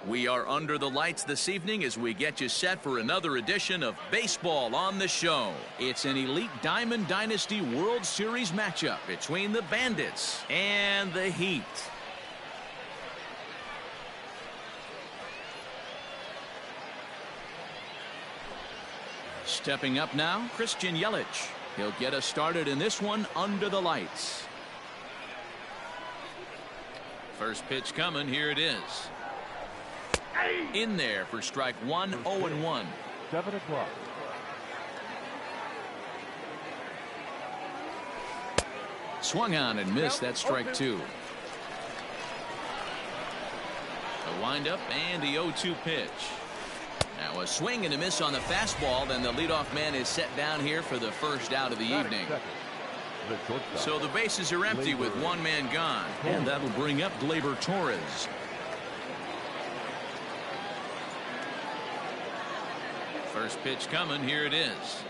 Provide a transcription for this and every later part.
We are under the lights this evening as we get you set for another edition of Baseball on the Show. It's an Elite Diamond Dynasty World Series matchup between the Bandits and the Heat. Stepping up now, Christian Yelich. He'll get us started in this one under the lights. First pitch coming, here it is. In there for strike one, 0-1. 7 o'clock. Swung on and missed. That's strike two. A windup and the 0-2 pitch. Now a swing and a miss on the fastball. Then the leadoff man is set down here for the first out of the evening. So the bases are empty with one man gone. And that'll bring up Gleyber Torres. First pitch coming, here it is.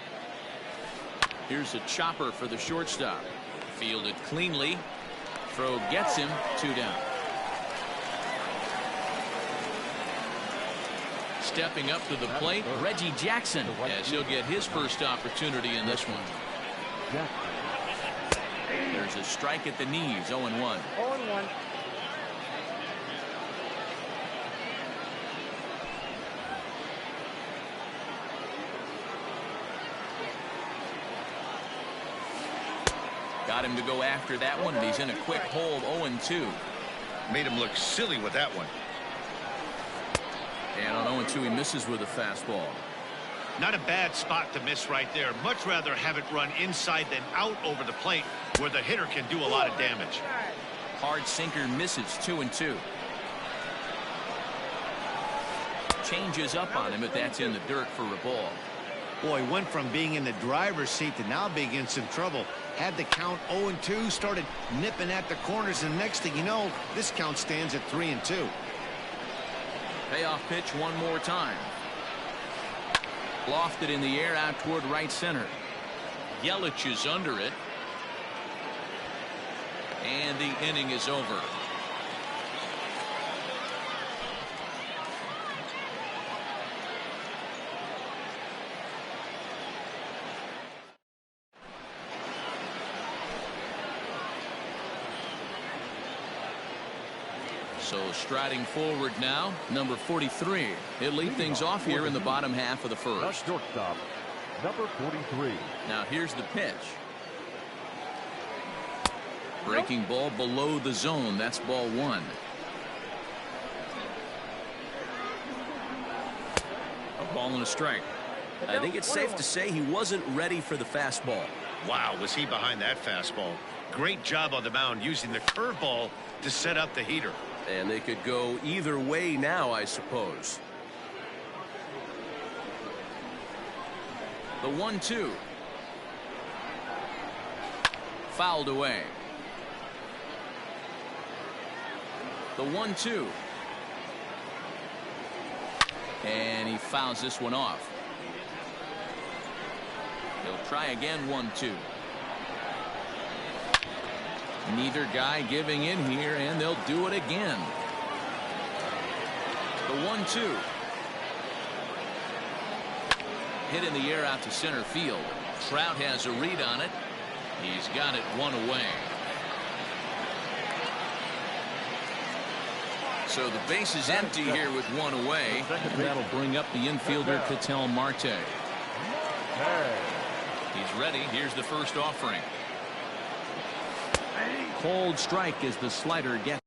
Here's a chopper for the shortstop. Fielded cleanly. Throw gets him, 2 down. Stepping up to the plate, Reggie Jackson, as he'll get his first opportunity in this one. There's a strike at the knees, 0-1. 0-1. Got him to go after that one, and he's in a quick hold, 0-2. Made him look silly with that one. And on 0-2, he misses with a fastball. Not a bad spot to miss right there. Much rather have it run inside than out over the plate where the hitter can do a lot of damage. Hard sinker misses, 2-2. Changes up on him, but that's in the dirt for a ball. Boy, went from being in the driver's seat to now being in some trouble. Had the count 0-2, started nipping at the corners, and next thing you know, this count stands at 3-2. Payoff pitch one more time. Lofted in the air out toward right center. Yelich is under it. And the inning is over. So striding forward now, number 43. He'll lead things off here in the bottom half of the first. Shortstop, number 43. Now here's the pitch. Breaking ball below the zone. That's ball one. A ball and a strike. I think it's safe to say he wasn't ready for the fastball. Wow, was he behind that fastball. Great job on the mound using the curveball to set up the heater. And they could go either way now, I suppose. The 1-2. Fouled away. The 1-2. And he fouls this one off. He'll try again, 1-2. Neither guy giving in here, and they'll do it again. The 1-2. Hit in the air out to center field. Trout has a read on it. He's got it one away. So the base is empty here with one away. And that'll bring up the infielder, Ketel Marte. He's ready. Here's the first offering. Cold strike as the slider gets.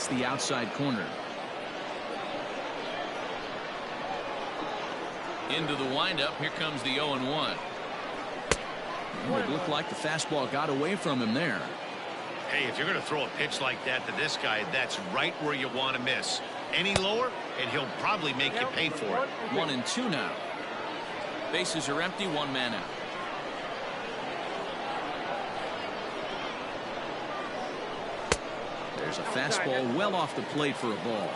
The outside corner. Into the windup. Here comes the 0-1. It looked like the fastball got away from him there. Hey, if you're going to throw a pitch like that to this guy, that's right where you want to miss. Any lower, and he'll probably make you pay for it. 1-2 now. Bases are empty, one man out. There's a fastball well off the plate for a ball.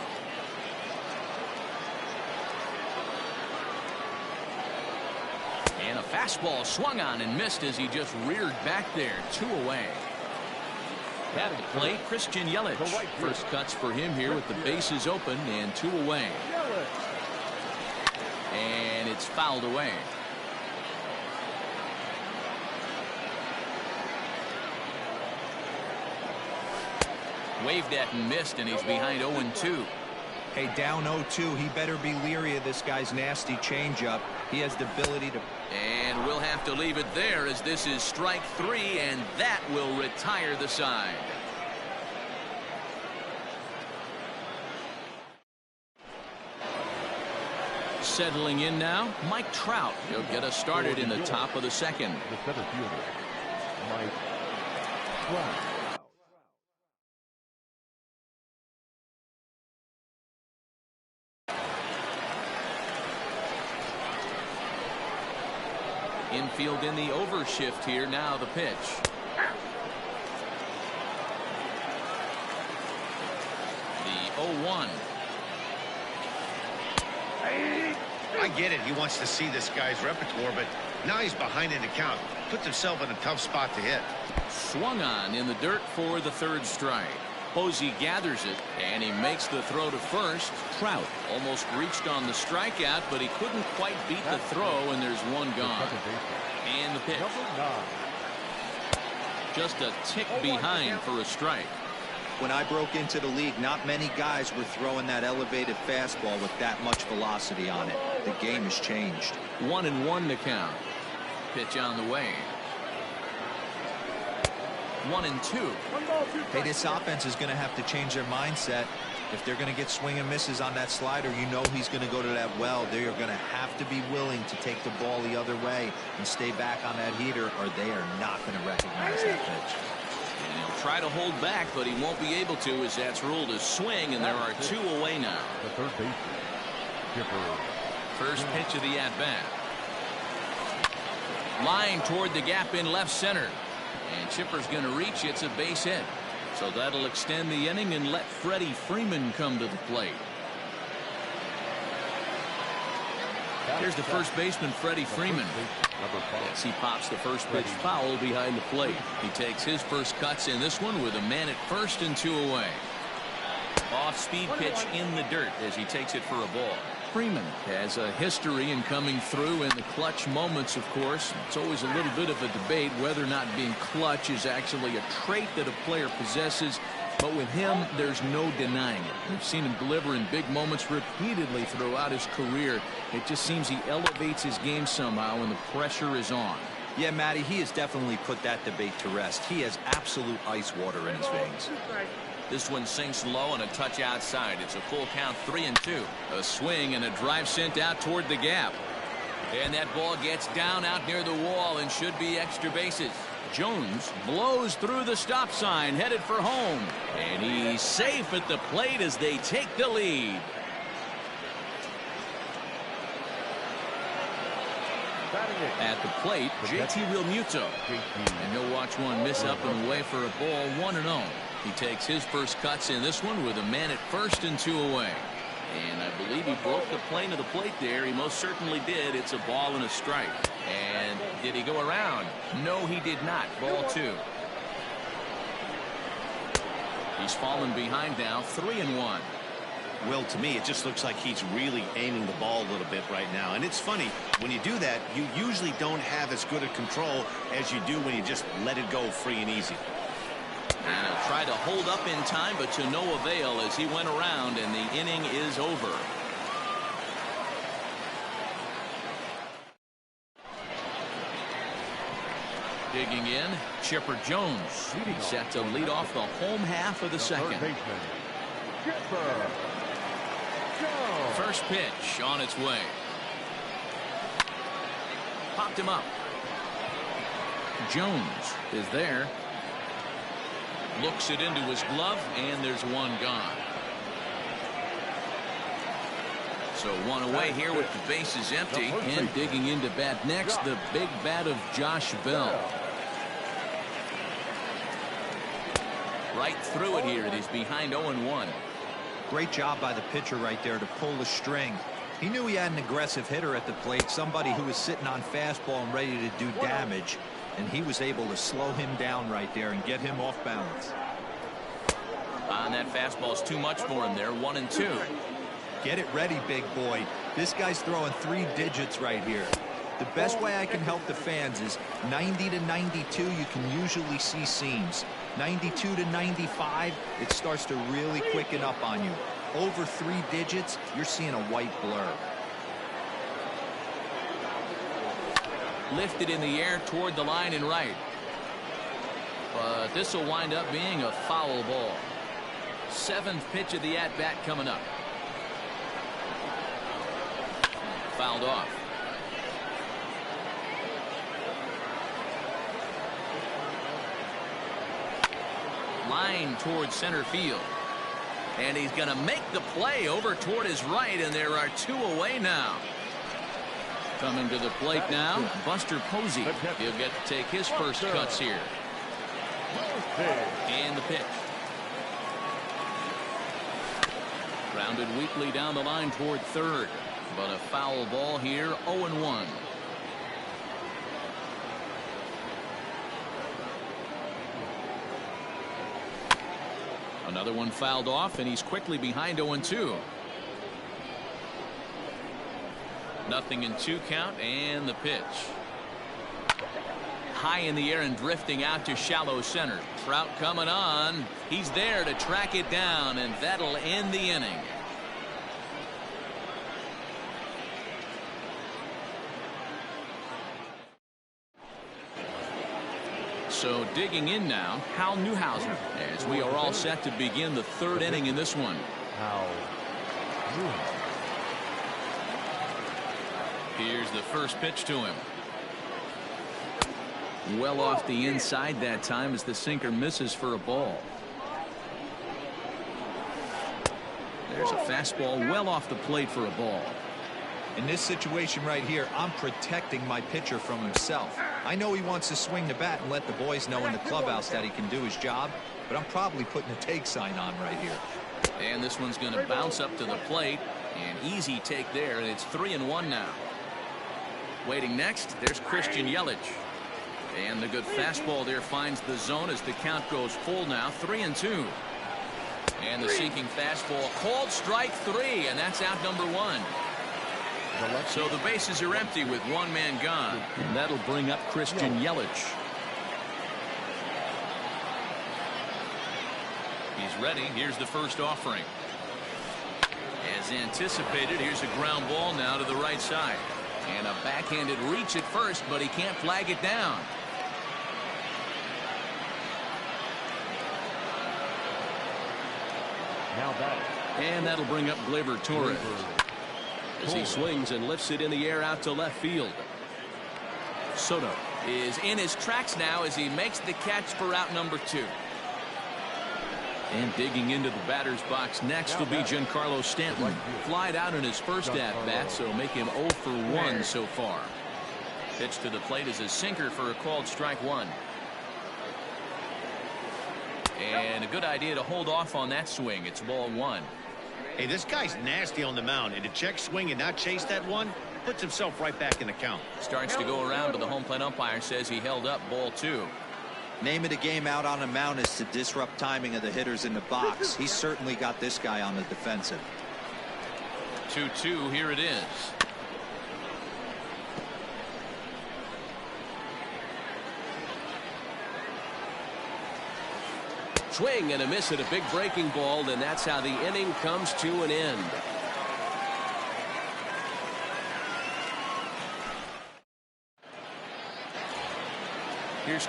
And a fastball swung on and missed as he just reared back there. 2 away. At the plate, Christian Yelich. First cuts for him here with the bases open and 2 away. And it's fouled away. Waved at and missed, and he's behind 0-2. Hey, down 0-2. He better be leery of this guy's nasty changeup. He has the ability to. And we'll have to leave it there as this is strike 3, and that will retire the side. Settling in now, Mike Trout. He'll get us started in the top of the second. The center fielder, Mike Trout. Infield in the overshift here. Now the pitch. The 0-1. I get it. He wants to see this guy's repertoire, but now he's behind in the count. Puts himself in a tough spot to hit. Swung on in the dirt for the 3rd strike. Posey gathers it, and he makes the throw to first. Trout almost reached on the strikeout, but he couldn't quite beat the throw, and there's one gone. And the pitch. Just a tick behind for a strike. When I broke into the league, not many guys were throwing that elevated fastball with that much velocity on it. The game has changed. 1-1 to count. Pitch on the way. 1-2. Hey, this offense is going to have to change their mindset. If they're going to get swing and misses on that slider, you know he's going to go to that well. They are going to have to be willing to take the ball the other way and stay back on that heater, or they are not going to recognize that pitch. And he'll try to hold back, but he won't be able to, as that's ruled a swing, and there are 2 away now. The third baseman, Chipper. First pitch of the at-bat. Line toward the gap in left center. And Chipper's going to reach. It's a base hit. So that'll extend the inning and let Freddie Freeman come to the plate. Here's the first baseman, Freddie Freeman. Yes, he pops the first pitch foul behind the plate. He takes his first cuts in this one with a man at first and 2 away. Off-speed pitch in the dirt as he takes it for a ball. Freeman has a history in coming through in the clutch moments, of course. It's always a little bit of a debate whether or not being clutch is actually a trait that a player possesses. But with him, there's no denying it. We've seen him deliver in big moments repeatedly throughout his career. It just seems he elevates his game somehow when the pressure is on. Yeah, Matty, he has definitely put that debate to rest. He has absolute ice water in his veins. This one sinks low and a touch outside. It's a full count, 3-2. A swing and a drive sent out toward the gap. And that ball gets down out near the wall and should be extra bases. Jones blows through the stop sign, headed for home. And he's safe at the plate as they take the lead. At the plate, JT Realmuto. And he'll watch one miss up and away for a ball, 1-0. He takes his first cuts in this one with a man at first and 2 away. And I believe he broke the plane of the plate there. He most certainly did. It's a ball and a strike. And did he go around? No, he did not. Ball 2. He's fallen behind now, 3-1. Will, to me, it just looks like he's really aiming the ball a little bit right now. And it's funny, when you do that, you usually don't have as good a control as you do when you just let it go free and easy. And he'll try to hold up in time, but to no avail as he went around, and the inning is over. Digging in, Chipper Jones. He's set to lead off the home half of the second. First pitch on its way. Popped him up. Jones is there. Looks it into his glove, and there's one gone. So one away here with the bases empty. And digging into bat next, the big bat of Josh Bell. Right through it here. It is behind 0-1. Great job by the pitcher right there to pull the string. He knew he had an aggressive hitter at the plate, somebody who was sitting on fastball and ready to do damage, and he was able to slow him down right there and get him off balance. And that fastball's too much for him there. 1-2. Get it ready, big boy. This guy's throwing 3 digits right here. The best way I can help the fans is 90 to 92, you can usually see seams. 92 to 95, it starts to really quicken up on you. Over 3 digits, you're seeing a white blur. Lifted in the air toward the line and right. But this will wind up being a foul ball. 7th pitch of the at-bat coming up. Fouled off. Line toward center field. And he's going to make the play over toward his right, and there are 2 away now. Coming to the plate now, Buster Posey. He'll get to take his first cuts here. And the pitch. Grounded weakly down the line toward third. But a foul ball here, 0-1. Another one fouled off, and he's quickly behind 0-2. 0-2 count, and the pitch. High in the air and drifting out to shallow center. Trout coming on. He's there to track it down, and that'll end the inning. So digging in now, Hal Newhouser, as we are all set to begin the 3rd inning in this one. Here's the first pitch to him. Well off the inside that time as the sinker misses for a ball. There's a fastball well off the plate for a ball. In this situation right here, I'm protecting my pitcher from himself. I know he wants to swing the bat and let the boys know in the clubhouse that he can do his job, but I'm probably putting a take sign on right here. And this one's going to bounce up to the plate. An easy take there, and it's 3-1 now. Waiting next, there's Christian Yelich. And the good fastball there finds the zone as the count goes full now, 3-2. And the sinking fastball, called strike 3, and that's out number 1. So the bases are empty with 1 man gone. And that'll bring up Christian Yelich. He's ready. Here's the first offering. As anticipated, here's a ground ball now to the right side. And a backhanded reach at first, but he can't flag it down. And that'll bring up Gleyber Torres as he swings and lifts it in the air out to left field. Soto is in his tracks now as he makes the catch for out number 2. And digging into the batter's box next will be Giancarlo Stanton. Flied out in his first at-bat, so make him 0 for 1 so far. Pitch to the plate is a sinker for a called strike 1. And a good idea to hold off on that swing. It's ball 1. Hey, this guy's nasty on the mound, and to check swing and not chase that one puts himself right back in the count. Starts to go around, but the home plate umpire says he held up ball 2. Name of the game out on a mound is to disrupt timing of the hitters in the box. He's certainly got this guy on the defensive. 2-2, here it is. Swing and a miss at a big breaking ball, and that's how the inning comes to an end. Here's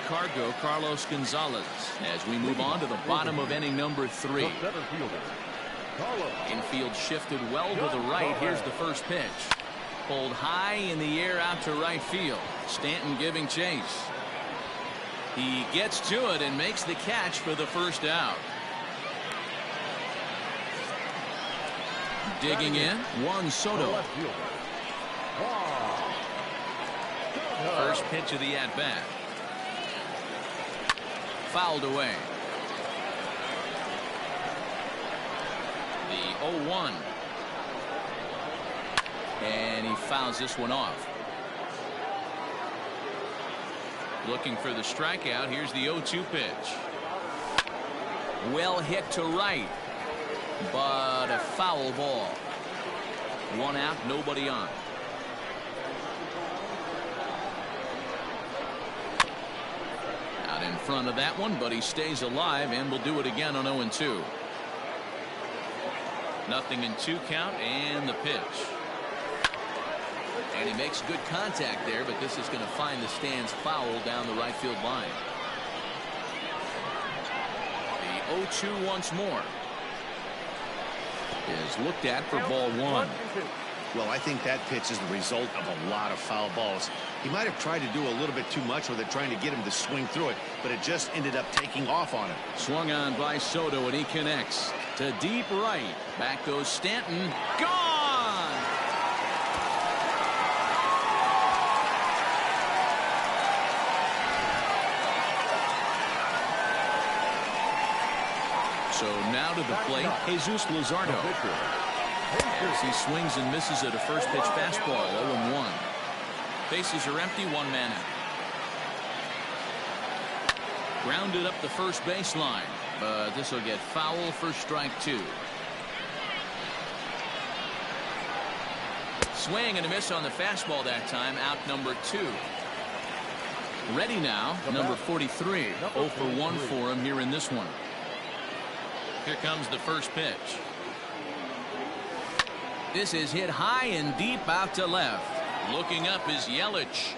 Carlos Gonzalez as we move on to the bottom of inning number 3. Infield shifted well to the right. Here's the first pitch. Pulled high in the air out to right field. Stanton giving chase. He gets to it and makes the catch for the first out. Digging in, Juan Soto. First pitch of the at-bat. Fouled away. The 0-1. And he fouls this one off. Looking for the strikeout. Here's the 0-2 pitch. Well hit to right, but a foul ball. One out, nobody on. Out in front of that one, but he stays alive and will do it again on 0-2. Nothing in 2 count, and the pitch. And he makes good contact there, but this is going to find the stands foul down the right field line. The 0-2 once more is looked at for ball 1. Well, I think that pitch is the result of a lot of foul balls. He might have tried to do a little bit too much with it, trying to get him to swing through it, but it just ended up taking off on him. Swung on by Soto, and he connects to deep right. Back goes Stanton. Gone! So now to the plate, Jesus Luzardo. As he swings and misses at a first pitch fastball, 0-1. Bases are empty, 1 man out. Grounded up the first baseline, but this will get foul for strike 2. Swing and a miss on the fastball that time, out number 2. Ready now, number 43. 0 for 1 for him here in this one. Here comes the first pitch. This is hit high and deep out to left. Looking up is Yelich.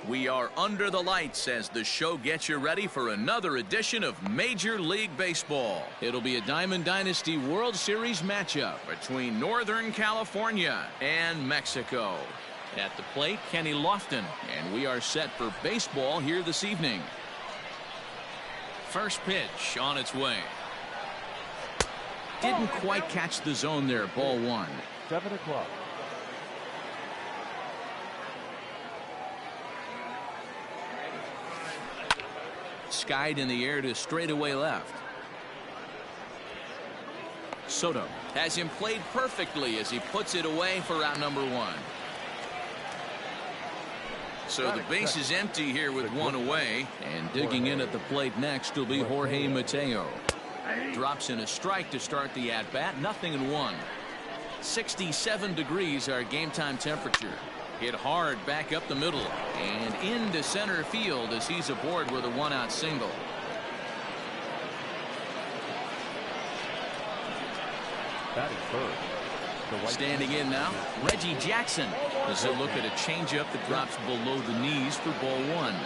We are under the lights as the show gets you ready for another edition of Major League Baseball. It'll be a Diamond Dynasty World Series matchup between Northern California and Mexico. At the plate, Kenny Lofton, and we are set for baseball here this evening. First pitch on its way. Didn't quite catch the zone there. Ball one. 7 o'clock. Skied in the air to straightaway left. Soto has him played perfectly as he puts it away for out number one. So the base is empty here with one away, and digging in at the plate next will be Jorge Mateo. Drops in a strike to start the at-bat. 0-1. 67 degrees our game time temperature. Hit hard back up the middle and into center field as he's aboard with a one-out single. Batting third. Standing in now, Reggie Jackson. As he'll look at a changeup that drops below the knees for ball one.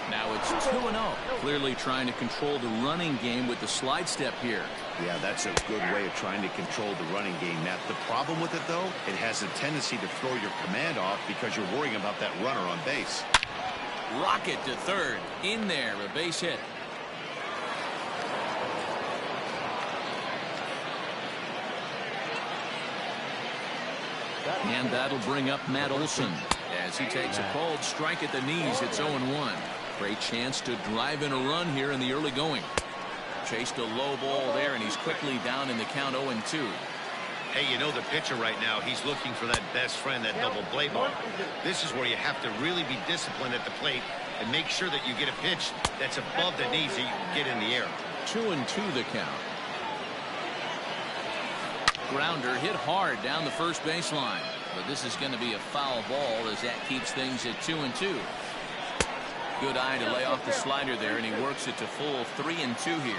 Now it's 2-0. Clearly trying to control the running game with the slide step here. Yeah, that's a good way of trying to control the running game, Matt. The problem with it, though, it has a tendency to throw your command off because you're worrying about that runner on base. Rocket to third. In there, a base hit. And that'll bring up Matt Olson as he takes a cold strike at the knees. It's 0-1. Great chance to drive in a run here in the early going. Chased a low ball there, and he's quickly down in the count 0-2. Hey, you know the pitcher right now, he's looking for that best friend, that double play ball. This is where you have to really be disciplined at the plate and make sure that you get a pitch that's above the knees that you can get in the air. 2-2 the count. Grounder hit hard down the first baseline, but this is going to be a foul ball as that keeps things at 2-2. Good eye to lay off the slider there, and he works it to full 3-2 here.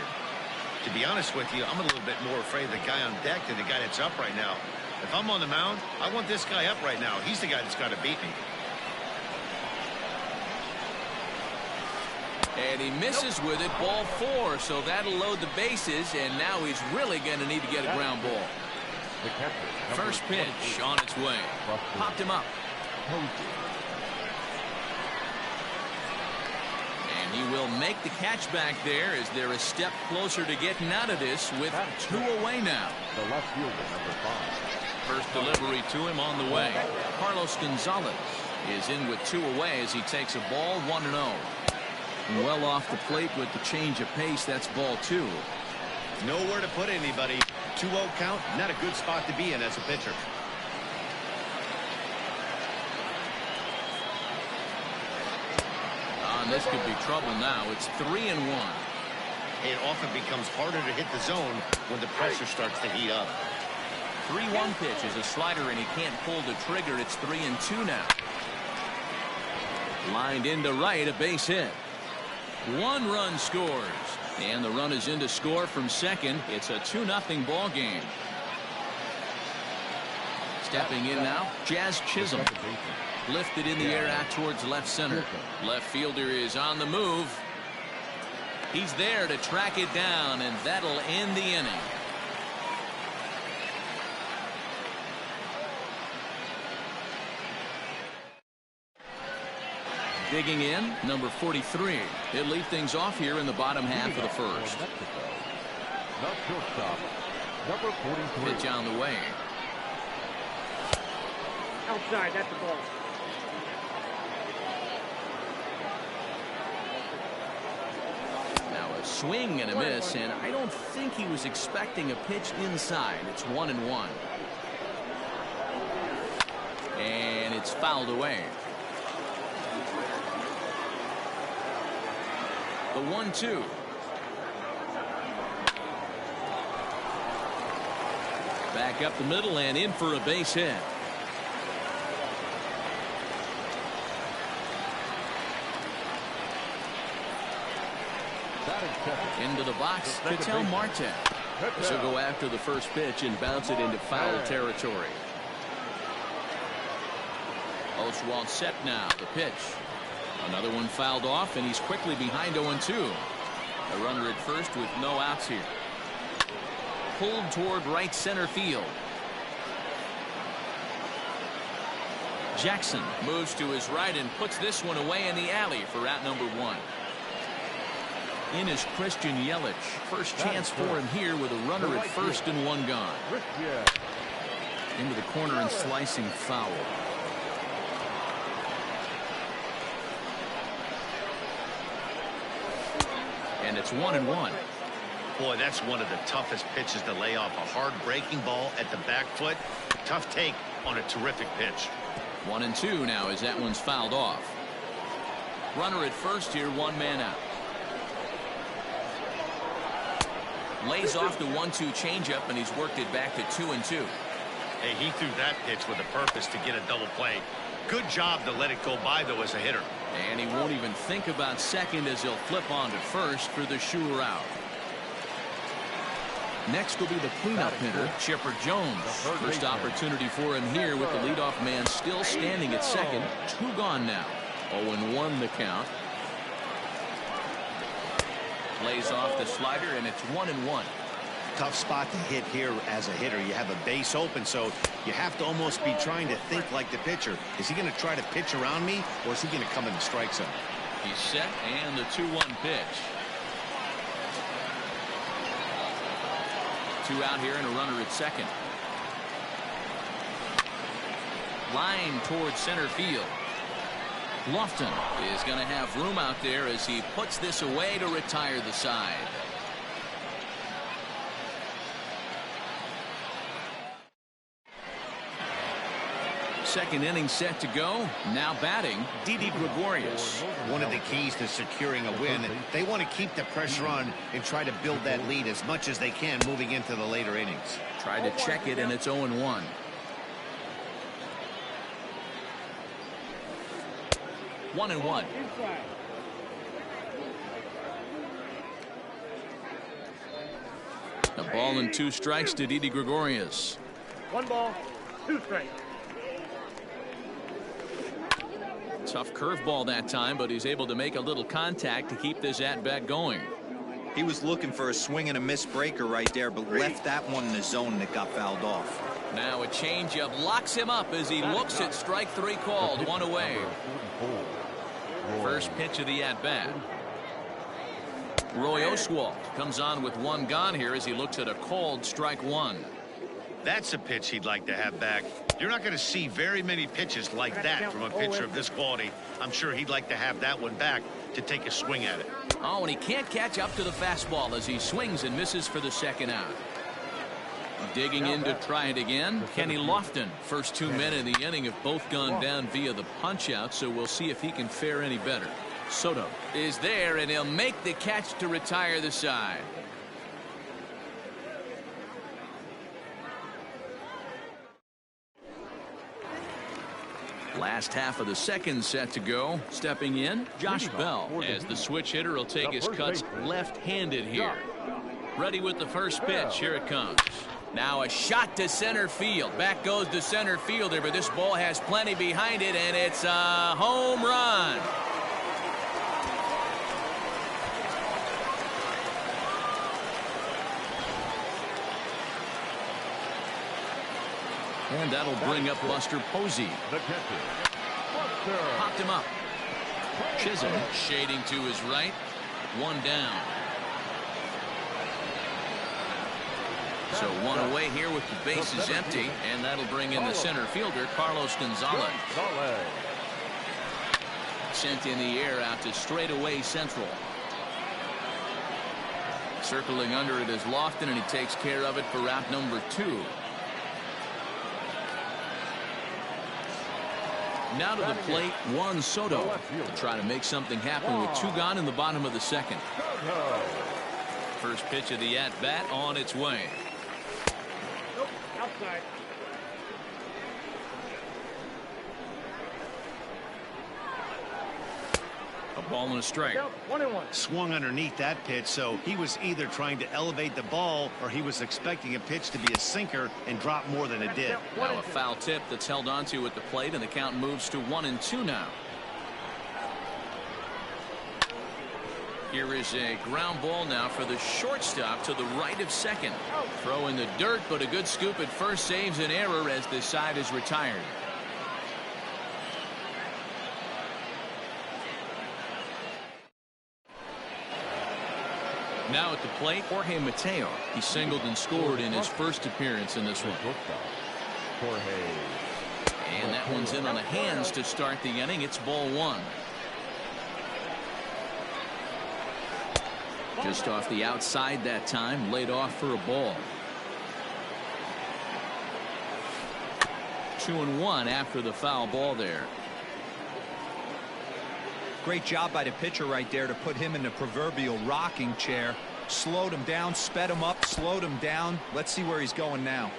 To be honest with you, I'm a little bit more afraid of the guy on deck than the guy that's up right now. If I'm on the mound, I want this guy up right now. He's the guy that's got to beat me. And he misses with it, ball 4, so that'll load the bases, and now he's really going to need to get a ground ball. First pitch on its way. Popped him up. And he will make the catch back there as they're a step closer to getting out of this with 2 away now. The left fielder, number 5. First delivery to him on the way. Carlos Gonzalez is in with 2 away as he takes a ball 1-0. Well off the plate with the change of pace. That's ball 2. Nowhere to put anybody. 2-0 count, not a good spot to be in as a pitcher. And this could be trouble now. It's 3-1. It often becomes harder to hit the zone when the pressure starts to heat up. 3-1 pitch is a slider, and he can't pull the trigger. It's 3-2 now. Lined into right, a base hit. 1 run scores. And the run is in to score from second. It's a 2-0 ball game. Stepping in now, Jazz Chisholm. Lifted in the air out towards left center. Left fielder is on the move. He's there to track it down, and that'll end the inning. Digging in, number 43. He'll lead things off here in the bottom half of the first. The shortstop, number 43. Pitch on the way. Outside, that's the ball. Now a swing and a miss, and I don't think he was expecting a pitch inside. It's 1-1. And it's fouled away. The 1-2. Back up the middle and in for a base hit. Into the box, Ketel Marte. So go after the first pitch and bounce it into foul territory. Oswalt set now. The pitch. Another one fouled off, and he's quickly behind 0-2. A runner at first with no outs here. Pulled toward right center field. Jackson moves to his right and puts this one away in the alley for out number 1. In is Christian Yelich. First chance for him here with a runner at first and 1 gone. Into the corner and slicing foul. And it's 1-1. Boy, that's one of the toughest pitches to lay off. A hard breaking ball at the back foot. Tough take on a terrific pitch. 1-2 now as that one's fouled off. Runner at first here, 1 man out. Lays off the 1-2 changeup, and he's worked it back to 2-2. Hey, he threw that pitch with a purpose to get a double play. Good job to let it go by, though, as a hitter. And he won't even think about second as he'll flip on to first for the sure out. Next will be the cleanup hitter, Chipper Jones. First opportunity for him here with the leadoff man still standing at second. 2 gone now. 0-1 the count. Lays off the slider, and it's 1-1. Tough spot to hit here as a hitter. You have a base open, so you have to almost be trying to think like the pitcher. Is he going to try to pitch around me, or is he going to come in the strike zone? He's set, and the 2-1 pitch. 2 out here and a runner at second. Line towards center field. Lofton is going to have room out there as he puts this away to retire the side. Second inning set to go. Now batting, Didi Gregorius. One of the keys to securing a win, they want to keep the pressure on and try to build that lead as much as they can moving into the later innings. Tried to check it, and it's 0-1. One and 1. A ball and 2 strikes to Didi Gregorius. 1 ball, 2 strikes. Tough curveball that time, but he's able to make a little contact to keep this at-bat going. He was looking for a swing and a miss breaker right there, but left that one in the zone that got fouled off. Now a changeup locks him up as he looks at strike 3 called. 1 away. First pitch of the at-bat. Roy Oswalt comes on with 1 gone here as he looks at a called strike 1. That's a pitch he'd like to have back. You're not going to see very many pitches like that from a pitcher of this quality. I'm sure he'd like to have that one back to take a swing at it. Oh, and he can't catch up to the fastball as he swings and misses for the 2nd out. Digging in to try it again, Kenny Lofton. First 2 men in the inning have both gone down via the punch-out, so we'll see if he can fare any better. Soto is there, and he'll make the catch to retire the side. Last half of the 2nd set to go. Stepping in, Josh Bell, as the switch hitter will take his cuts left-handed here. Ready with the first pitch. Here it comes. Now a shot to center field. Back goes the center fielder, but this ball has plenty behind it, and it's a home run. And that'll bring up Buster Posey. Popped him up. Chisholm shading to his right. 1 down. So 1 away here with the bases empty, and that'll bring in the center fielder, Carlos Gonzalez. Sent in the air out to straightaway central. Circling under it is Lofton, and he takes care of it for route number 2. Now to the plate, Juan Soto to try to make something happen with 2 gone in the bottom of the 2nd. First pitch of the at-bat on its way. Nope, outside. A Ball and a strike. 1-1. Swung underneath that pitch, so he was either trying to elevate the ball or he was expecting a pitch to be a sinker and drop more than it did. Now a foul tip that's held onto at the plate, and the count moves to 1-2 now. Here is a ground ball now for the shortstop to the right of second. Throw in the dirt, but a good scoop at first saves an error as this side is retired. Now at the plate, Jorge Mateo. He singled and scored in his first appearance in this one. And that one's in on the hands to start the inning. It's ball one. Just off the outside that time, laid off for a ball. 2-1 after the foul ball there. Great job by the pitcher right there to put him in the proverbial rocking chair. Slowed him down, sped him up, slowed him down. Let's see where he's going now.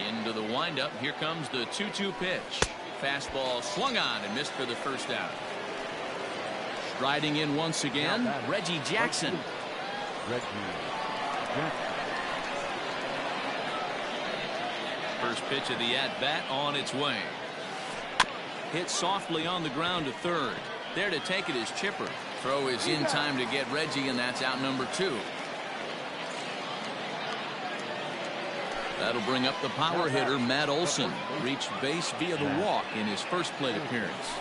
Into the windup. Here comes the 2-2 pitch. Fastball swung on and missed for the first out. Striding in once again, Reggie Jackson. First pitch of the at-bat on its way. Hit softly on the ground to third. There to take it is Chipper. Throw is in time to get Reggie, and that's out number 2. That'll bring up the power hitter, Matt Olson. Reached base via the walk in his first plate appearance.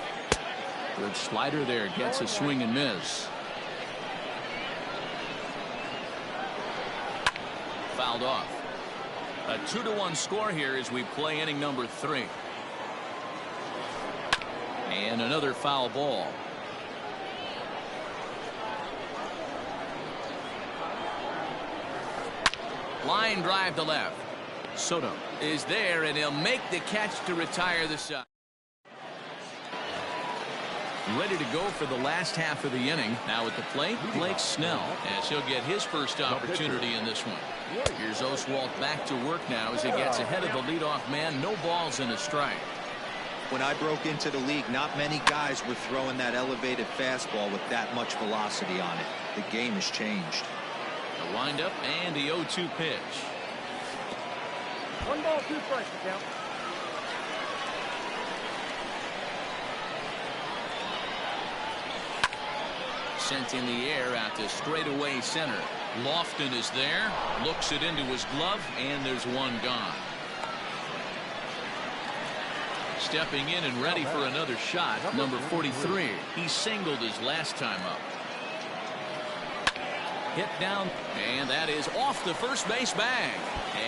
Good slider there, gets a swing and miss. Fouled off. A 2-1 score here as we play inning number 3. And another foul ball. Line drive to left. Soto is there, and he'll make the catch to retire the side. Ready to go for the last half of the inning. Now at the plate, Blake Snell, as he'll get his first opportunity in this one. Here's Oswalt back to work now as he gets ahead of the leadoff man. No balls and a strike. When I broke into the league, not many guys were throwing that elevated fastball with that much velocity on it. The game has changed. The windup and the 0-2 pitch. 1 ball, 2 strikes to count. Sent in the air out to straightaway center. Lofton is there, looks it into his glove, and there's one gone. Stepping in and ready for another shot, number 43. He singled his last time up. Hit down, and that is off the first base bag.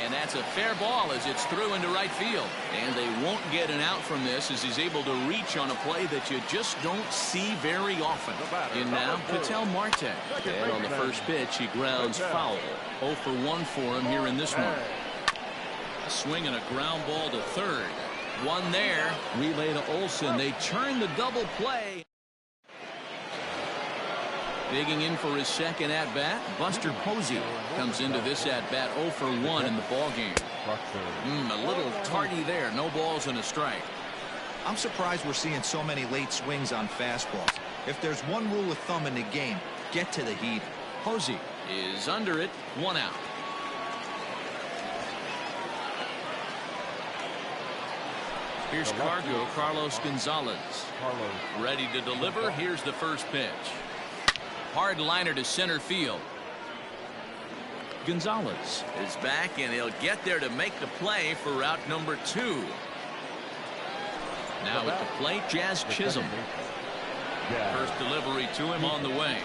And that's a fair ball as it's through into right field. And they won't get an out from this as he's able to reach on a play that you just don't see very often. In now, Ketel Marte. And on the first pitch, he grounds foul. 0 for 1 for him here in this one. A swing and a ground ball to third. One there. Relay to Olson. They turn the double play. Digging in for his second at-bat, Buster Posey comes into this at-bat 0 for 1 in the ballgame. A little tardy there. No balls and a strike. I'm surprised we're seeing so many late swings on fastballs. If there's one rule of thumb in the game, get to the heat. Posey is under it. 1 out. Here's Carlos Gonzalez. Ready to deliver. Here's the first pitch. Hard liner to center field. Gonzalez is back, and he'll get there to make the play for route number 2. Now at the plate, Jazz Chisholm. First delivery to him on the way.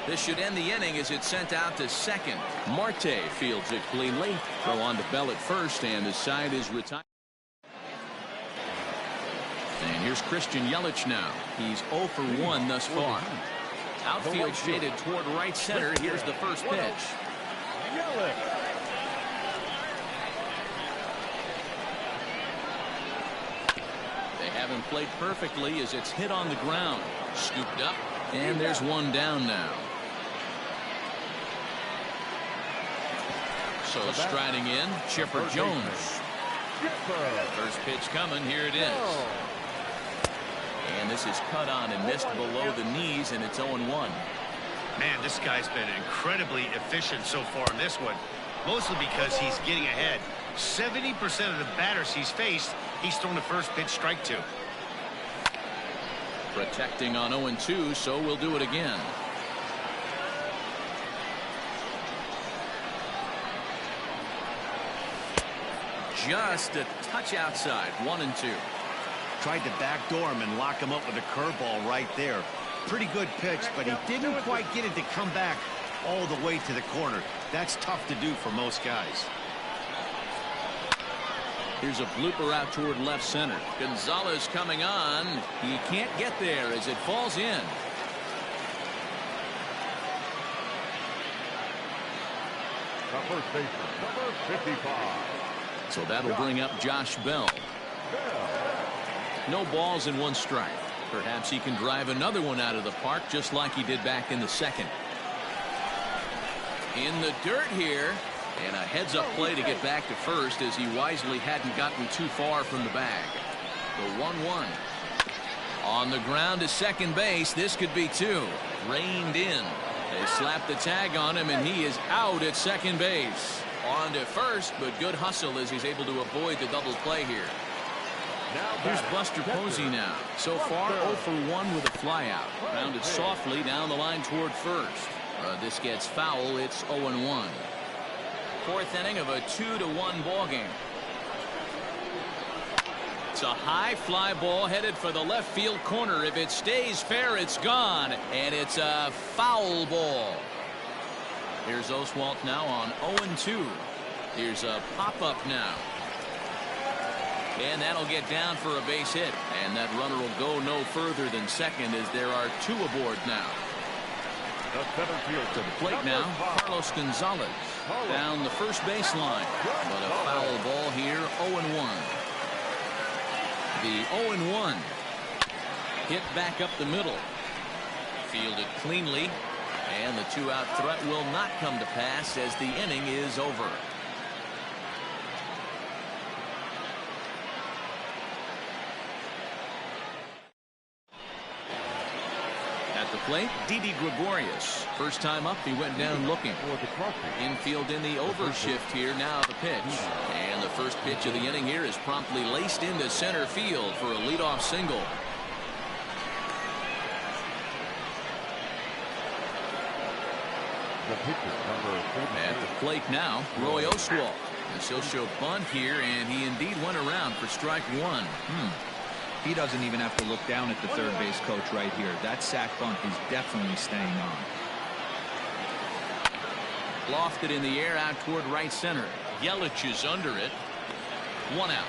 This should end the inning as it's sent out to second. Marte fields it clean late. Throw on to Bell at first, and the side is retired. And here's Christian Yelich now. He's 0 for 1 thus far. Outfield shaded toward right center. Here's the first pitch. They have him played perfectly as it's hit on the ground. Scooped up, and there's one down now. So striding in, Chipper Jones. First pitch coming. Here it is. And this is cut on and missed below the knees, and it's 0-1. Man, this guy's been incredibly efficient so far in this one, mostly because he's getting ahead. 70% of the batters he's faced, he's thrown the first pitch strike to. Protecting on 0-2, so we'll do it again. Just a touch outside. 1-2. Tried to backdoor him and lock him up with a curveball right there. Pretty good pitch, but he didn't quite get it to come back all the way to the corner. That's tough to do for most guys. Here's a blooper out toward left center. Gonzalez coming on. He can't get there as it falls in. The first baseman, number 55. So that'll bring up Josh Bell. No balls and 1 strike. Perhaps he can drive another one out of the park just like he did back in the second. In the dirt here. And a heads-up play to get back to first as he wisely hadn't gotten too far from the bag. The 1-1. On the ground to second base. This could be 2. Reined in. They slap the tag on him, and he is out at second base. On to first, but good hustle as he's able to avoid the double play here. Here's Buster Posey now. So far, 0 for 1 with a flyout. Grounded softly down the line toward first. This gets foul. It's 0-1. 4th inning of a 2-1 ball game. It's a high fly ball headed for the left field corner. If it stays fair, it's gone, and it's a foul ball. Here's Oswalt now on 0-2. Here's a pop-up now. And that'll get down for a base hit. And that runner will go no further than second as there are 2 aboard now. To the plate now, Carlos Gonzalez down the first baseline. But a foul ball here, 0-1. The 0-1 hit back up the middle. Fielded cleanly. And the 2-out threat will not come to pass as the inning is over. At the plate, Didi Gregorius. First time up, he went down looking. Infield in the overshift here. Now the pitch. And the first pitch of the inning here is promptly laced into center field for a leadoff single. At the plate now, Roy Oswalt. He'll show bunt here, and he indeed went around for strike 1. He doesn't even have to look down at the third base coach right here. That sac bunt is definitely staying on. Lofted in the air out toward right center. Yelich is under it. 1 out.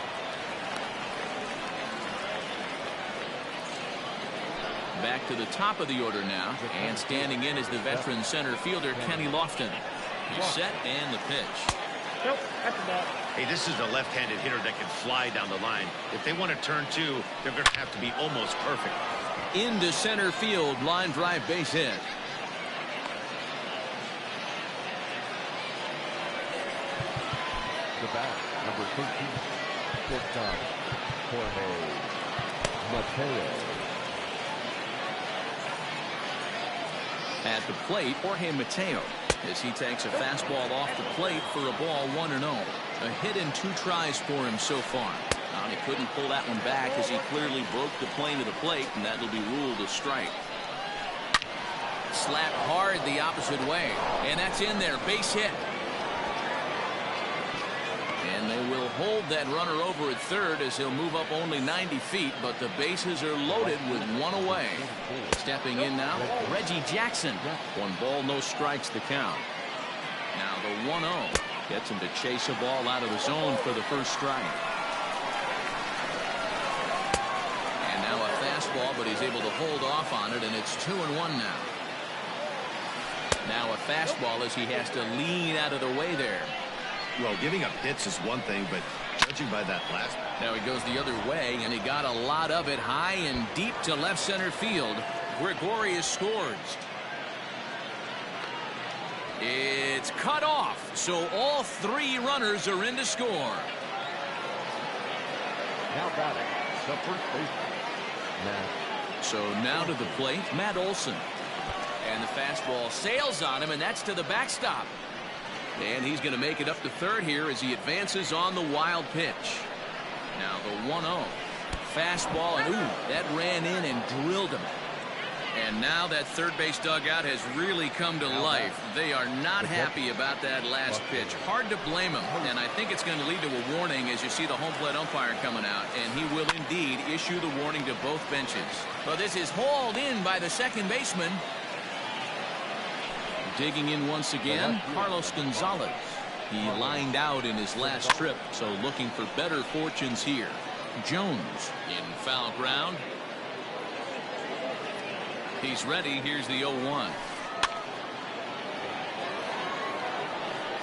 Back to the top of the order now, and standing in is the veteran center fielder Kenny Lofton. He's set, and the pitch. Nope, that's the ball. Hey, this is a left-handed hitter that can fly down the line. If they want to turn 2, they're going to have to be almost perfect. Into center field, line drive base hit. The bat, number 13, shortstop, Jorge Mateo. At the plate, Jorge Mateo, as he takes a fastball off the plate for a ball 1-0. A hit in 2 tries for him so far. Now he couldn't pull that one back as he clearly broke the plane of the plate, and that will be ruled a strike. Slapped hard the opposite way, and that's in there. Base hit. And they will hold that runner over at third as he'll move up only 90 feet, but the bases are loaded with 1 away. Stepping in now, Reggie Jackson. 1 ball, no strikes the count. Now the 1-0 gets him to chase a ball out of the zone for the first strike. And now a fastball, but he's able to hold off on it, and it's 2-1 now. Now a fastball as he has to lean out of the way there. Well, giving up hits is one thing, but judging by that last... Now he goes the other way, and he got a lot of it high and deep to left center field. Gregorius scores. It's cut off, so all 3 runners are in to score. Now batting, the first baseman, Matt So now to the plate, Matt Olson. And the fastball sails on him, and that's to the backstop. And he's going to make it up to third here as he advances on the wild pitch. Now the 1-0. Fastball, and ooh, that ran in and drilled him. And now that third base dugout has really come to life. They are not happy about that last pitch. Hard to blame him. And I think it's going to lead to a warning as you see the home plate umpire coming out. And he will indeed issue the warning to both benches. But this is hauled in by the second baseman. Digging in once again, Carlos Gonzalez. He lined out in his last trip, so looking for better fortunes here. Jones in foul ground. He's ready. Here's the 0-1.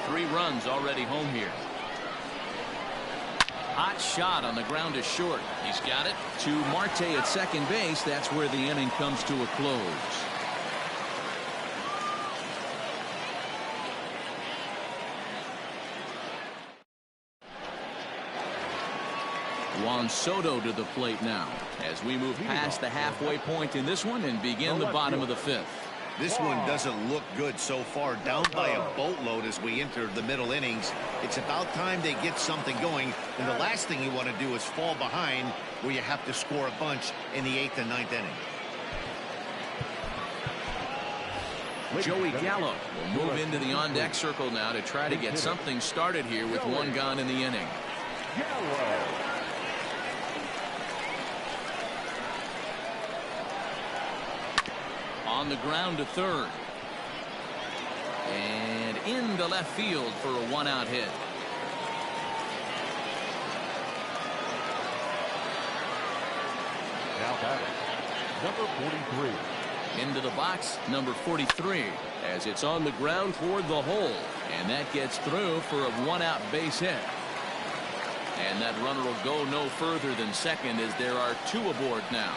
3 runs already home here. Hot shot on the ground to short. He's got it. To Marte at second base. That's where the inning comes to a close. Juan Soto to the plate now as we move past the halfway point in this one and begin the bottom of the 5th. This one doesn't look good so far. Down by a boatload as we enter the middle innings. It's about time they get something going, and the last thing you want to do is fall behind where you have to score a bunch in the 8th and 9th inning. Joey Gallo will move into the on-deck circle now to try to get something started here with 1 gone in the inning. On the ground to third. And into left field for a 1-out hit. Now batting, number 43. Into the box, number 43, as it's on the ground toward the hole. And that gets through for a 1-out base hit. And that runner will go no further than second as there are 2 aboard now.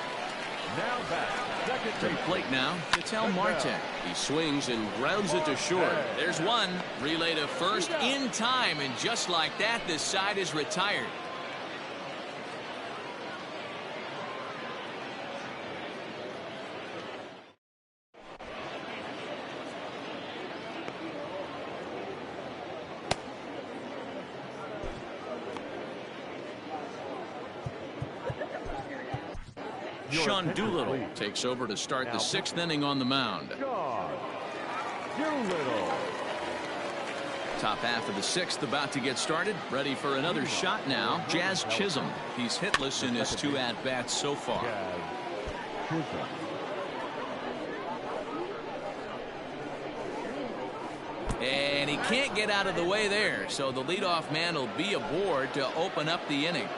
Now back, second to the plate now, Ketel Marte. He swings and grounds it to short. There's one. Relay to first in time, and just like that, this side is retired. Sean Doolittle takes over to start the 6th inning on the mound. Sean Doolittle. Top half of the 6th about to get started. Ready for another shot now. Jazz Chisholm. He's hitless in his 2 at-bats so far. And he can't get out of the way there, so the leadoff man will be aboard to open up the inning.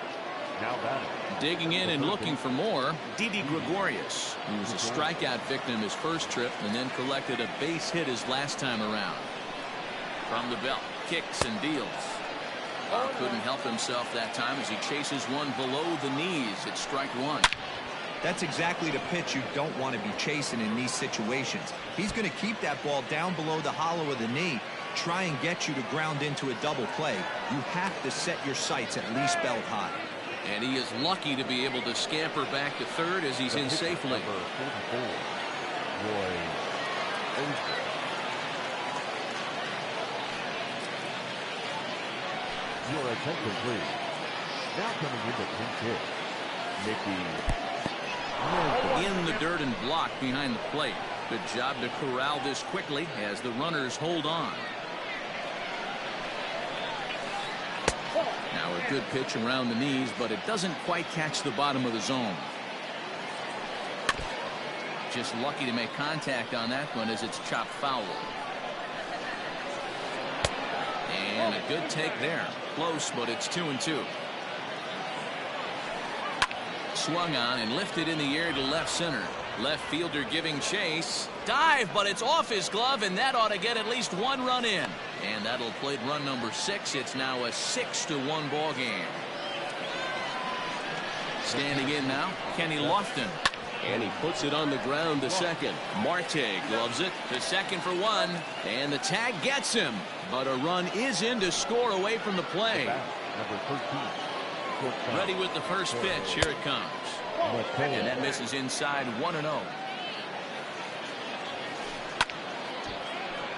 Now batting. Digging in and looking for more, Didi Gregorius, who was a strikeout victim his first trip and then collected a base hit his last time around. From the belt, kicks and deals. Couldn't help himself that time as he chases one below the knees. It's strike 1. That's exactly the pitch you don't want to be chasing in these situations. He's going to keep that ball down below the hollow of the knee, try and get you to ground into a double play. You have to set your sights at least belt high. And he is lucky to be able to scamper back to third as he's in safely. Number 44, Roy Oster. Your attention, please. Now coming into pinch hit, Mickey. In the dirt and blocked behind the plate. Good job to corral this quickly as the runners hold on. Now a good pitch around the knees, but it doesn't quite catch the bottom of the zone. Just lucky to make contact on that one as it's chopped foul. And a good take there. Close, but it's 2-2. Swung on and lifted in the air to left center. Left fielder giving chase. Dive, but it's off his glove, and that ought to get at least 1 run in. And that'll plate run number 6. It's now a 6-1 ball game. Standing in now, Kenny Lofton. And he puts it on the ground to second. Marte gloves it to second for 1. And the tag gets him. But a run is in to score away from the play. Number 13. Ready with the first pitch. Here it comes. And that misses inside 1-0.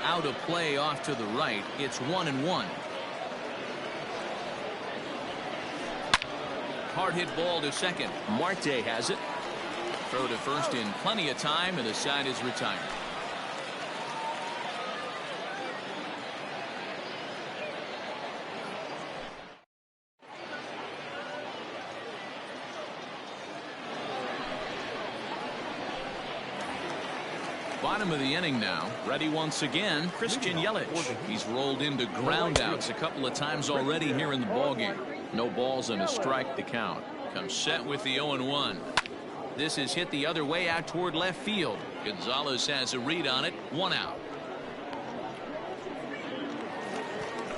Out of play off to the right. It's 1-1. Hard hit ball to second. Marte has it. Throw to first in plenty of time, and the side is retired. Bottom of the inning now. Ready once again, Christian Yelich. He's rolled into groundouts a couple of times already here in the ballgame. No balls and a strike to count. Comes set with the 0-1. This is hit the other way out toward left field. Gonzalez has a read on it. 1 out.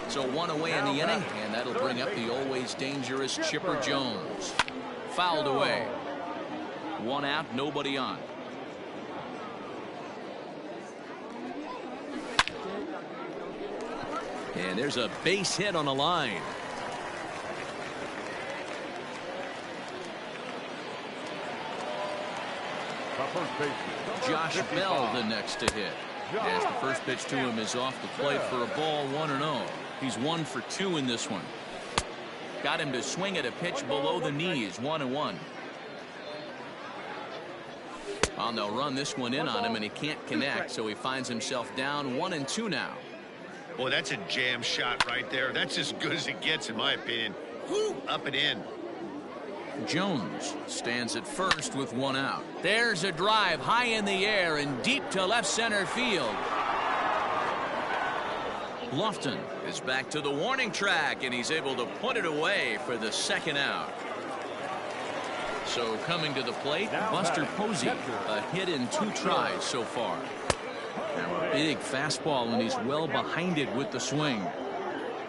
So 1 away in the inning, and that'll bring up the always dangerous Chipper Jones. Fouled away. 1 out, nobody on. And there's a base hit on the line. Josh Bell the next to hit. As the first pitch to him is off the plate for a ball, 1-0. He's 1 for 2 in this one. Got him to swing at a pitch below the knees, 1-1. Well, they'll run this one in on him, and he can't connect, so he finds himself down 1-2 now. Boy, that's a jam shot right there. That's as good as it gets, in my opinion. Woo, up and in. Jones stands at first with 1 out. There's a drive high in the air and deep to left center field. Lofton is back to the warning track, and he's able to put it away for the 2nd out. So coming to the plate, Buster Posey, a hit in 2 tries so far. Now a big fastball, and he's well behind it with the swing.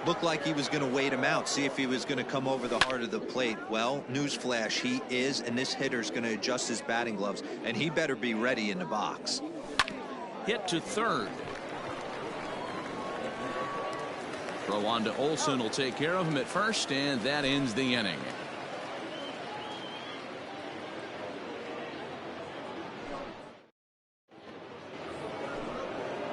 Looked like he was going to wait him out, see if he was going to come over the heart of the plate. Well, newsflash, he is, and this hitter's going to adjust his batting gloves, and he better be ready in the box. Hit to third. Throw on to Olsen will take care of him at first, and that ends the inning.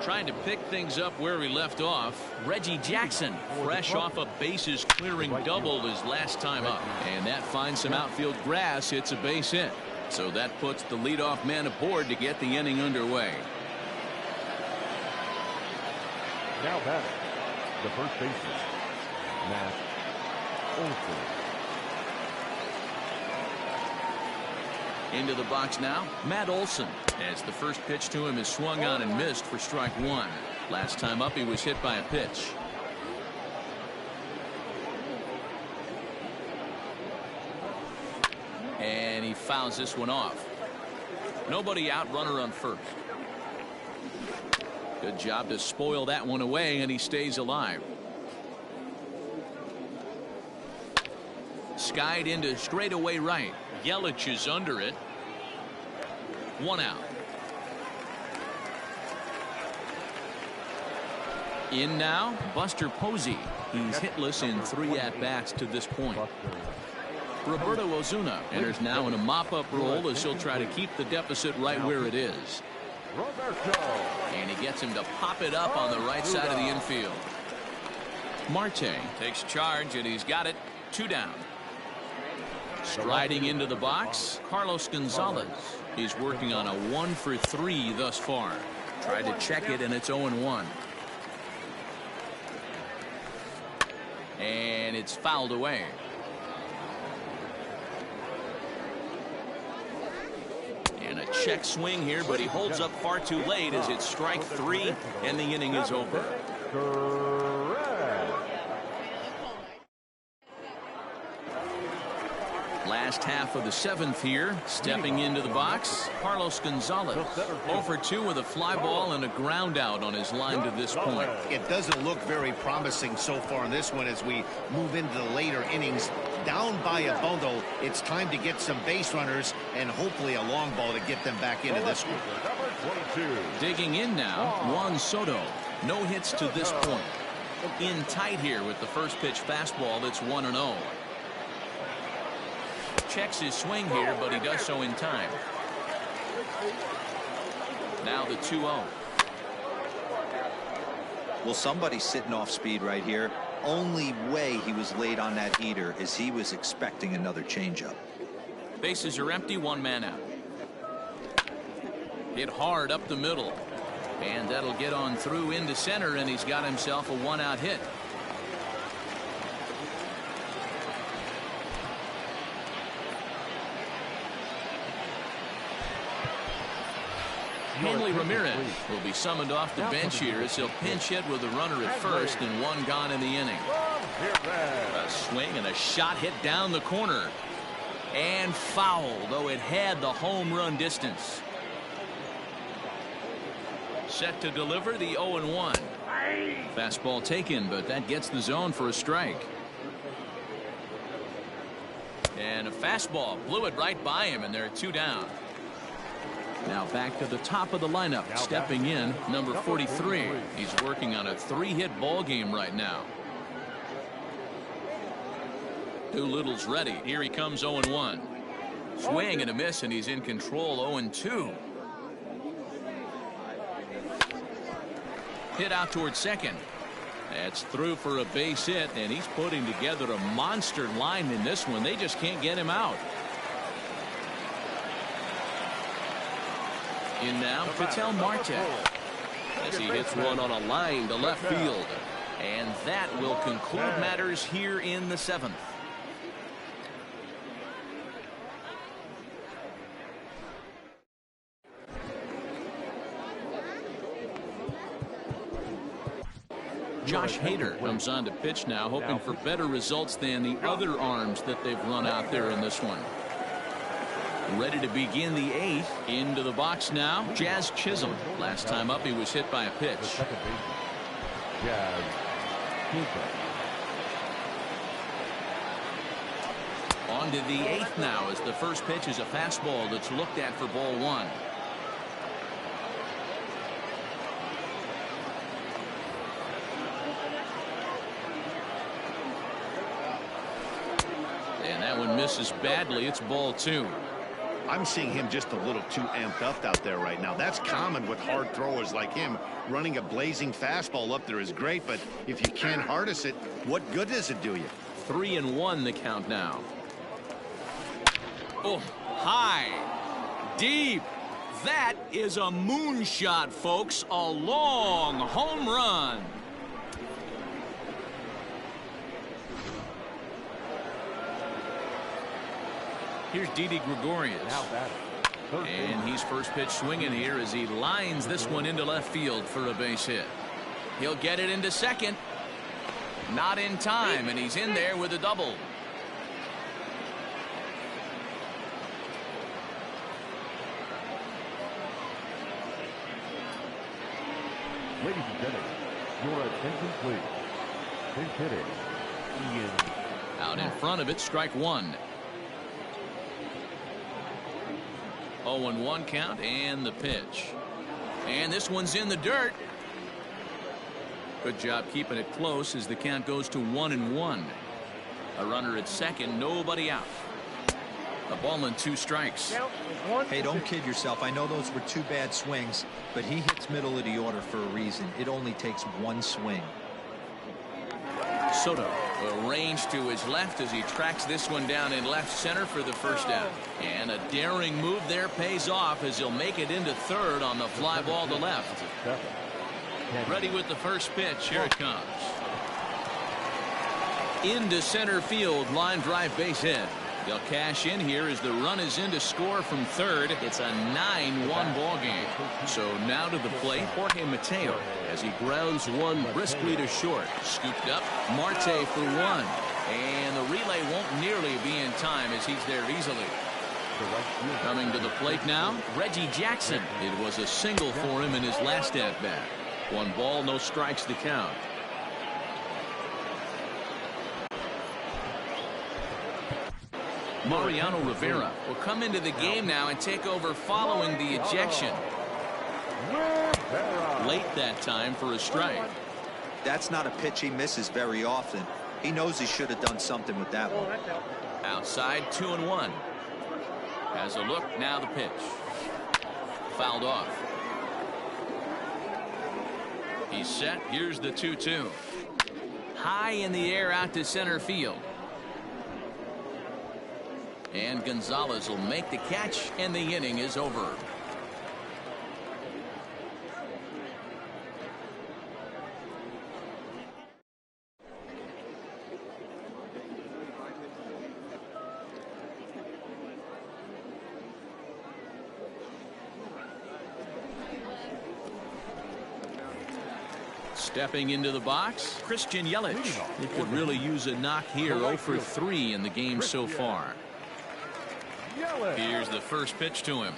Trying to pick things up where we left off. Reggie Jackson, fresh off a bases clearing double his last time up. And that finds some outfield grass. It's a base hit. So that puts the leadoff man aboard to get the inning underway. Now batting, the first baseman, Matt Olson. Into the box now, Matt Olson. As the first pitch to him is swung on and missed for strike 1. Last time up, he was hit by a pitch. And he fouls this one off. Nobody out, runner on first. Good job to spoil that one away, and he stays alive. Skied into straightaway right. Yelich is under it. 1 out. In now, Buster Posey. He's hitless in 3 at-bats to this point. Roberto Ozuna enters now in a mop-up role as he'll try to keep the deficit right where it is. And he gets him to pop it up on the right side of the infield. Marte takes charge, and he's got it. 2 down. Striding into the box, Carlos Gonzalez. He's working on a 1 for 3 thus far. Tried to check it, and it's 0-1. And it's fouled away. And a check swing here, but he holds up far too late as it's strike 3, and the inning is over. Last half of the 7th here. Stepping into the box, Carlos Gonzalez. 0 for 2 with a fly ball and a ground out on his line to this point. It doesn't look very promising so far in this one as we move into the later innings. Down by a bundle, it's time to get some base runners and hopefully a long ball to get them back into this one. Digging in now, Juan Soto. No hits to this point. In tight here with the first pitch fastball that's 1-0. checks his swing here, but he does so in time. Now the 2-0. Well, somebody's sitting off speed right here. Only way he was late on that heater is he was expecting another changeup. Bases are empty, one man out. Hit hard up the middle. And that'll get on through into center, and he's got himself a one-out hit. Hanley Ramirez will be summoned off the bench here as he'll pinch hit with a runner at first and one gone in the inning. A swing and a shot hit down the corner. And foul, though it had the home run distance. Set to deliver the 0-1. Fastball taken, but that gets the zone for a strike. And a fastball blew it right by him, and there are two down. Now back to the top of the lineup, stepping in, number 43. He's working on a 3-hit ball game right now. Doolittle's ready. Here he comes, 0-1. Swing and a miss, and he's in control, 0-2. Hit out towards second. That's through for a base hit, and he's putting together a monster line in this one. They just can't get him out. In now, Ketel Marte, as he hits one on a line to left field. And that will conclude matters here in the 7th. Josh Hader comes on to pitch now, hoping for better results than the other arms that they've run out there in this one. Ready to begin the 8th. Into the box now, Jazz Chisholm. Last time up, he was hit by a pitch. On to the 8th now, as the first pitch is a fastball that's looked at for ball 1. And that one misses badly. It's ball 2. I'm seeing him just a little too amped up out there right now. That's common with hard throwers like him. Running a blazing fastball up there is great, but if you can't harness it, what good does it do you? 3-1 the count now. Oh, high, deep. That is a moonshot, folks. A long home run. Here's Didi Gregorius. And he's first pitch swinging here as he lines this one into left field for a base hit. He'll get it into second. Not in time, and he's in there with a double. Ladies and gentlemen, your attention please. Pinch hitting, Ian. Out in front of it, strike 1. 0-1 count and the pitch. And this one's in the dirt. Good job keeping it close as the count goes to 1-1. A runner at second, nobody out. A ball and 2 strikes. Hey, don't kid yourself. I know those were 2 bad swings, but he hits middle of the order for a reason. It only takes 1 swing. Soto arranged to his left as he tracks this one down in left center for the first out. And a daring move there pays off as he'll make it into third on the fly ball to left. Ready with the first pitch. Here it comes. Into center field, line drive base hit. They'll cash in here as the run is in to score from third. It's a 9-1 ball game. So now to the plate, Jorge Mateo, as he grounds one briskly to short. Scooped up, Marte for 1. And the relay won't nearly be in time as he's there easily. Coming to the plate now, Reggie Jackson. It was a single for him in his last at-bat. 1 ball, no strikes to count. Mariano Rivera will come into the game now and take over following the ejection. Late that time for a strike. That's not a pitch he misses very often. He knows he should have done something with that one. Outside, 2-1. Has a look, now the pitch. Fouled off. He's set, here's the 2-2. High in the air out to center field. And Gonzalez will make the catch, and the inning is over. Stepping into the box, Christian Yelich. He could really use a knock here. 0 for 3 in the game so far. Here's the first pitch to him.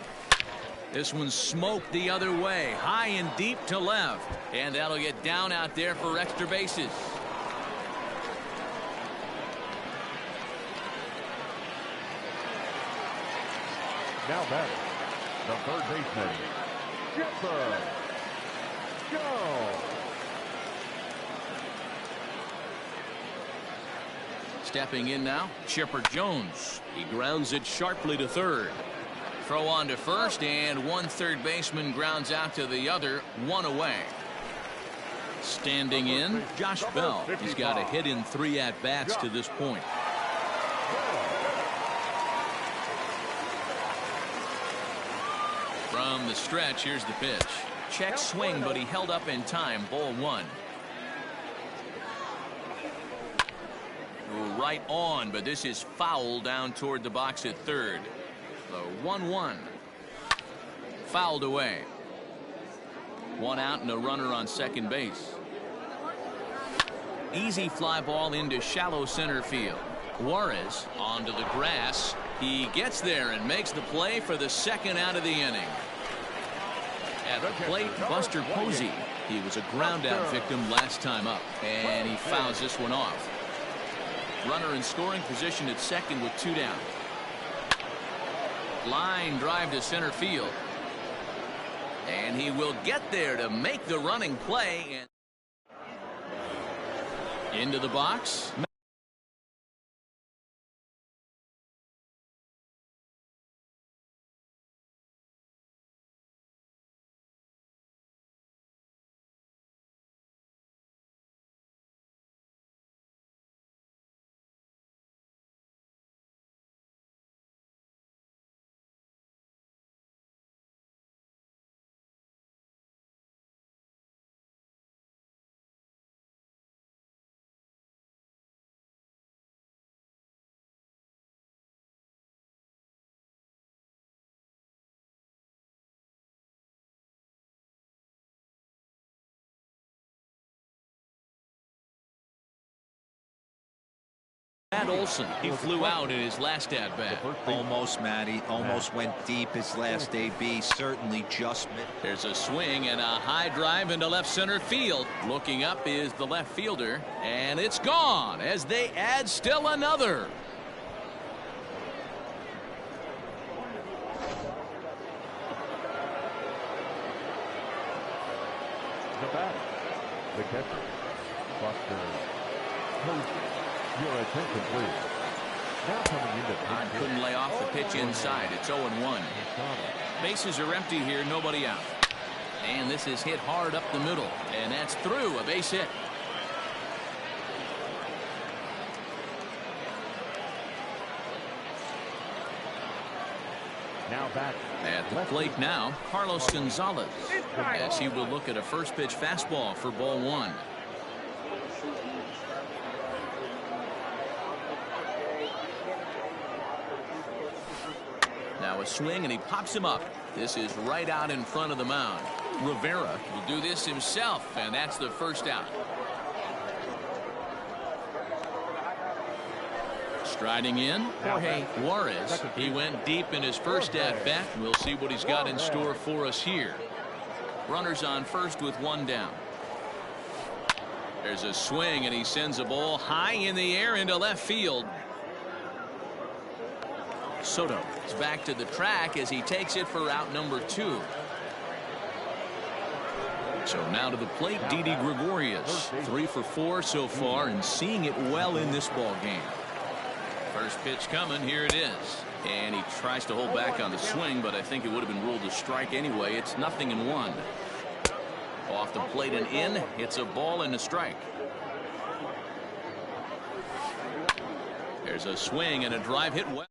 This one's smoked the other way, high and deep to left, and that'll get down out there for extra bases. Now batting, the third baseman, Chipper Jones. Stepping in now, Chipper Jones. He grounds it sharply to third. Throw on to first, and one third baseman grounds out to the other, one away. Standing in, Josh Bell. He's got a hit in 3 at-bats to this point. From the stretch, here's the pitch. Check swing, but he held up in time. Ball 1. Right on, but this is foul down toward the box at third. The 1-1. Fouled away. 1 out and a runner on second base. Easy fly ball into shallow center field. Juarez onto the grass. He gets there and makes the play for the second out of the inning. At the plate, Buster Posey. He was a ground out victim last time up, and he fouls this one off. Runner in scoring position at second with 2 down. Line drive to center field. And he will get there to make the running play. And into the box. Matt Olson, he flew out in his last at-bat. Almost, Matty. Almost went deep his last AB. Certainly just missed. There's a swing and a high drive into left center field. Looking up is the left fielder, and it's gone as they add still another. The batter, the catcher, Buster Posey. Your attention, please. Now coming into Todd couldn't lay off the pitch inside. It's 0-1. Bases are empty here, nobody out. And this is hit hard up the middle, and that's through, a base hit. Now back at the plate now, Carlos Gonzalez, as he will look at a first pitch fastball for ball 1. Now a swing, and he pops him up. This is right out in front of the mound. Rivera will do this himself, and that's the first out. Striding in, Jorge Juarez. He went deep in his first at-bat. We'll see what he's got in store for us here. Runners on first with 1 down. There's a swing, and he sends a ball high in the air into left field. Soto is back to the track as he takes it for out number 2. So now to the plate, Didi Gregorius. 3 for 4 so far, and seeing it well in this ball game. First pitch coming. Here it is. And he tries to hold back on the swing, but I think it would have been ruled a strike anyway. It's 0-1. Off the plate and in. It's a ball and a strike. There's a swing and a drive hit well.